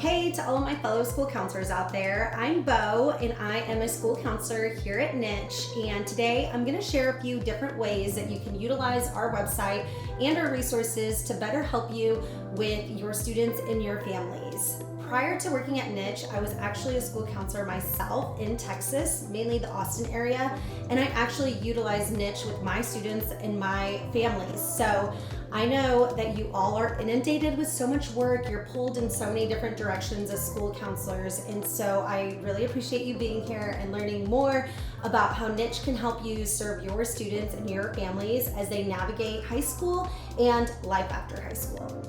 Hey to all of my fellow school counselors out there. I'm Bo and I am a school counselor here at Niche, and today I'm going to share a few different ways that you can utilize our website and our resources to better help you with your students and your families. Prior to working at Niche, I was actually a school counselor myself in Texas, mainly the Austin area, and I actually utilized Niche with my students and my families. So I know that you all are inundated with so much work, you're pulled in so many different directions as school counselors, and so I really appreciate you being here and learning more about how Niche can help you serve your students and your families as they navigate high school and life after high school.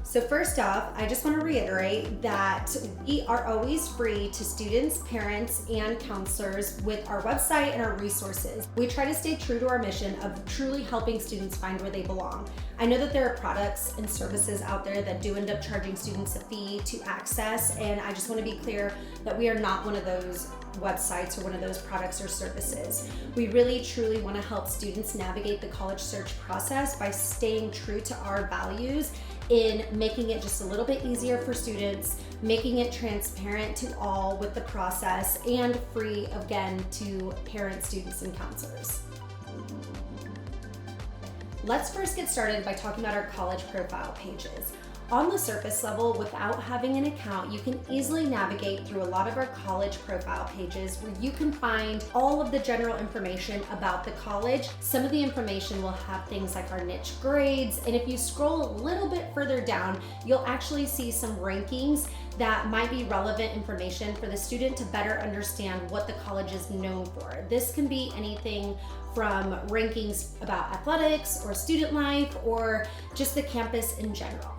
So first off, I just want to reiterate that we are always free to students, parents, and counselors with our website and our resources. We try to stay true to our mission of truly helping students find where they belong. I know that there are products and services out there that do end up charging students a fee to access, and I just want to be clear that we are not one of those websites or one of those products or services. We really truly want to help students navigate the college search process by staying true to our values in making it just a little bit easier for students, making it transparent to all with the process, and free again to parents, students, and counselors. Let's first get started by talking about our college profile pages. On the surface level, without having an account, you can easily navigate through a lot of our college profile pages where you can find all of the general information about the college. Some of the information will have things like our niche grades, and if you scroll a little bit further down, you'll actually see some rankings that might be relevant information for the student to better understand what the college is known for. This can be anything from rankings about athletics or student life or just the campus in general.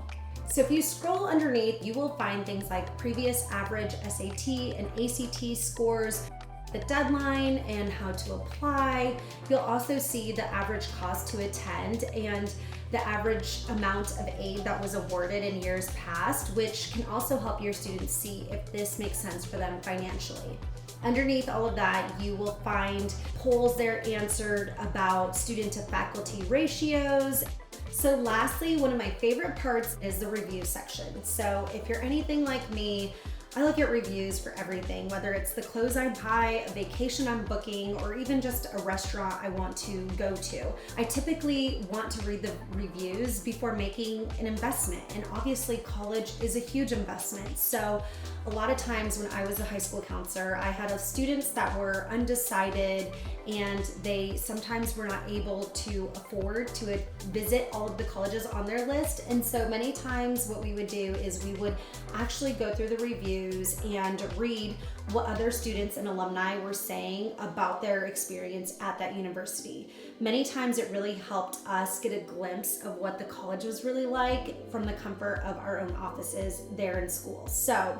So if you scroll underneath, you will find things like previous average SAT and ACT scores, the deadline and how to apply. You'll also see the average cost to attend and the average amount of aid that was awarded in years past, which can also help your students see if this makes sense for them financially. Underneath all of that, you will find polls there answered about student to faculty ratios. So lastly, one of my favorite parts is the review section. So if you're anything like me, I look at reviews for everything, whether it's the clothes I buy, a vacation I'm booking, or even just a restaurant I want to go to. I typically want to read the reviews before making an investment, and obviously college is a huge investment. So a lot of times when I was a high school counselor, I had students that were undecided and they sometimes were not able to afford to visit all of the colleges on their list. And so many times what we would do is we would actually go through the reviews and read what other students and alumni were saying about their experience at that university. Many times it really helped us get a glimpse of what the college was really like from the comfort of our own offices there in school. So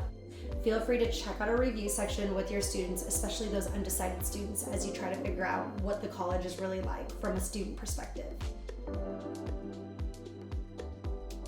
feel free to check out our review section with your students, especially those undecided students, as you try to figure out what the college is really like from a student perspective.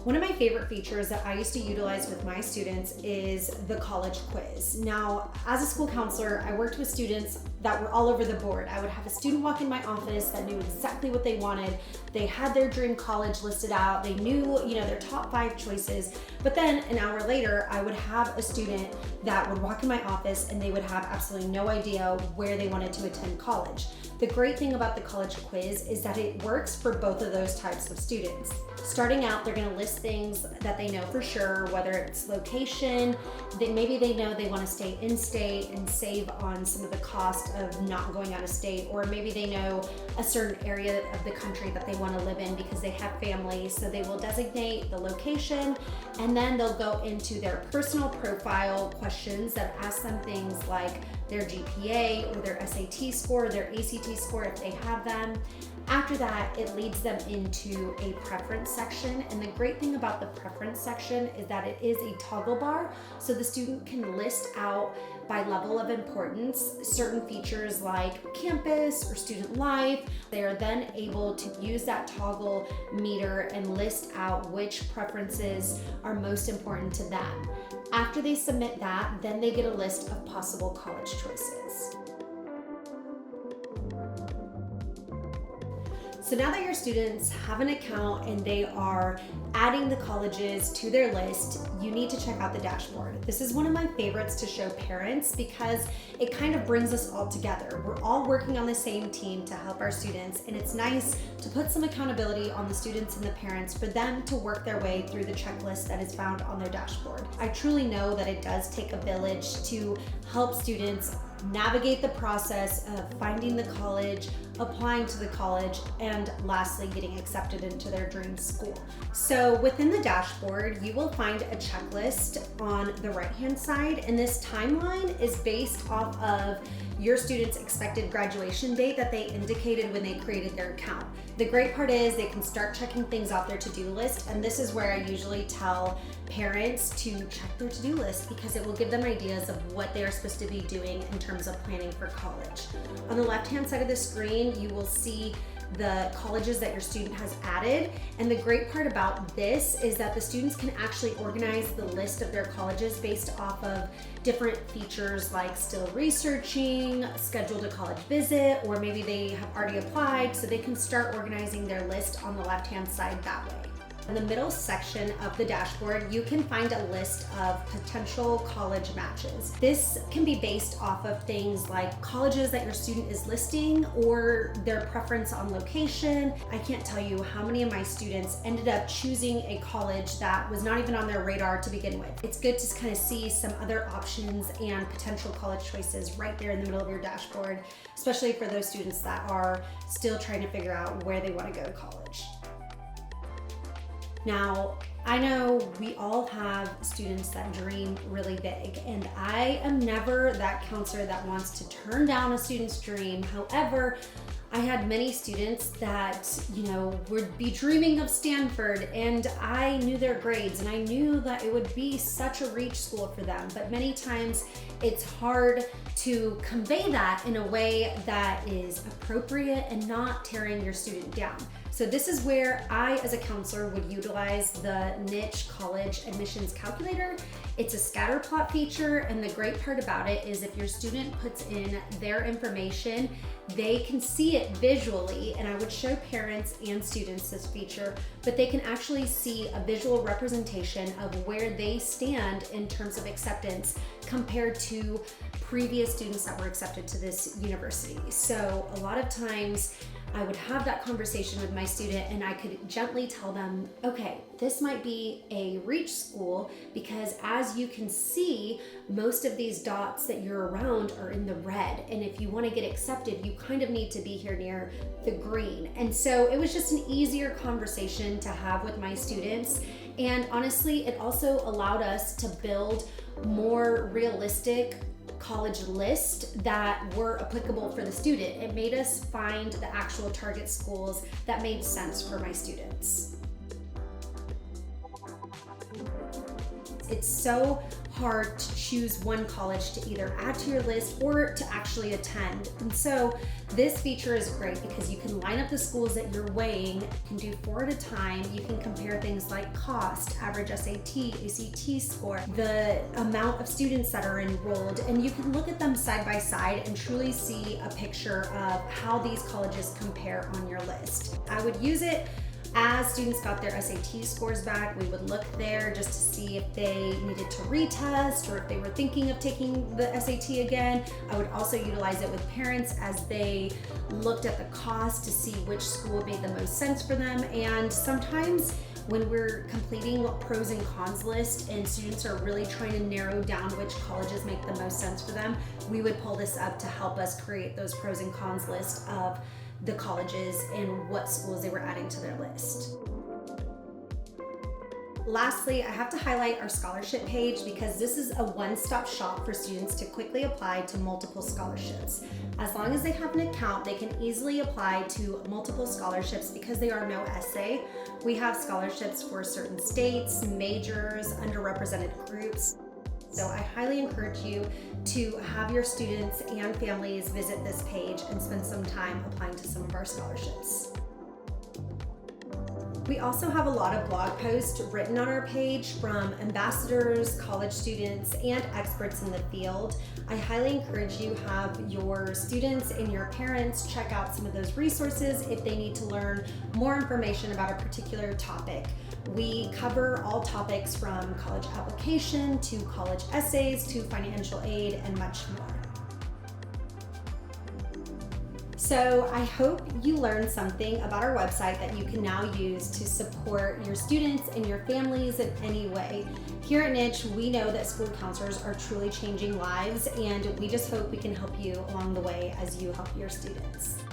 One of my favorite features that I used to utilize with my students is the college quiz. Now, as a school counselor, I worked with students that were all over the board. I would have a student walk in my office that knew exactly what they wanted. They had their dream college listed out. They knew, their top 5 choices. But then an hour later, I would have a student that would walk in my office and they would have absolutely no idea where they wanted to attend college. The great thing about the college quiz is that it works for both of those types of students. Starting out, they're gonna list things that they know for sure, whether it's location, maybe they know they wanna stay in state and save on some of the cost of not going out of state, or maybe they know a certain area of the country that they wanna live in because they have family, so they will designate the location, and then they'll go into their personal profile questions that ask them things like their GPA or their SAT score, their ACT score if they have them. After that, it leads them into a preference section. And the great thing about the preference section is that it is a toggle bar. So the student can list out by level of importance certain features like campus or student life. They are then able to use that toggle meter and list out which preferences are most important to them. After they submit that, then they get a list of possible college choices. So now that your students have an account and they are adding the colleges to their list, you need to check out the dashboard. This is one of my favorites to show parents because it kind of brings us all together. We're all working on the same team to help our students, and it's nice to put some accountability on the students and the parents for them to work their way through the checklist that is found on their dashboard. I truly know that it does take a village to help students navigate the process of finding the college, applying to the college, and lastly, getting accepted into their dream school. So within the dashboard, you will find a checklist on the right-hand side, and this timeline is based off of your student's expected graduation date that they indicated when they created their account. The great part is they can start checking things off their to-do list, and this is where I usually tell parents to check their to-do list because it will give them ideas of what they are supposed to be doing in terms of planning for college. On the left-hand side of the screen, you will see the colleges that your student has added. And the great part about this is that the students can actually organize the list of their colleges based off of different features like still researching, scheduled a college visit, or maybe they have already applied, so they can start organizing their list on the left-hand side that way. In the middle section of the dashboard, you can find a list of potential college matches. This can be based off of things like colleges that your student is listing or their preference on location. I can't tell you how many of my students ended up choosing a college that was not even on their radar to begin with. It's good to kind of see some other options and potential college choices right there in the middle of your dashboard, especially for those students that are still trying to figure out where they want to go to college. Now, I know we all have students that dream really big, and I am never that counselor that wants to turn down a student's dream. However, I had many students that, would be dreaming of Stanford, and I knew their grades and I knew that it would be such a reach school for them. But many times it's hard to convey that in a way that is appropriate and not tearing your student down. So this is where I, as a counselor, would utilize the Niche College Admissions Calculator. It's a scatter plot feature, and the great part about it is if your student puts in their information, they can see it visually, and I would show parents and students this feature, but they can actually see a visual representation of where they stand in terms of acceptance compared to previous students that were accepted to this university. So a lot of times I would have that conversation with my student and I could gently tell them, okay, this might be a reach school because as you can see, most of these dots that you're around are in the red. And if you want to get accepted, you kind of need to be here near the green. And so it was just an easier conversation to have with my students. And honestly, it also allowed us to build more realistic college list that were applicable for the student. It made us find the actual target schools that made sense for my students. It's so hard to choose one college to either add to your list or to actually attend. And so this feature is great because you can line up the schools that you're weighing, you can do 4 at a time, you can compare things like cost, average SAT, ACT score, the amount of students that are enrolled, and you can look at them side by side and truly see a picture of how these colleges compare on your list. I would use it as students got their SAT scores back. We would look there just to see if they needed to retest or if they were thinking of taking the SAT again. I would also utilize it with parents as they looked at the cost to see which school made the most sense for them. And sometimes when we're completing a pros and cons list and students are really trying to narrow down which colleges make the most sense for them, we would pull this up to help us create those pros and cons list of the colleges and what schools they were adding to their list. Lastly, I have to highlight our scholarship page because this is a one-stop shop for students to quickly apply to multiple scholarships. As long as they have an account, they can easily apply to multiple scholarships because they are no essay. We have scholarships for certain states, majors, underrepresented groups. So I highly encourage you to have your students and families visit this page and spend some time applying to some of our scholarships. We also have a lot of blog posts written on our page from ambassadors, college students, and experts in the field. I highly encourage you have your students and your parents check out some of those resources if they need to learn more information about a particular topic. We cover all topics from college application to college essays to financial aid and much more. So I hope you learned something about our website that you can now use to support your students and your families in any way. Here at Niche, we know that school counselors are truly changing lives, and we just hope we can help you along the way as you help your students.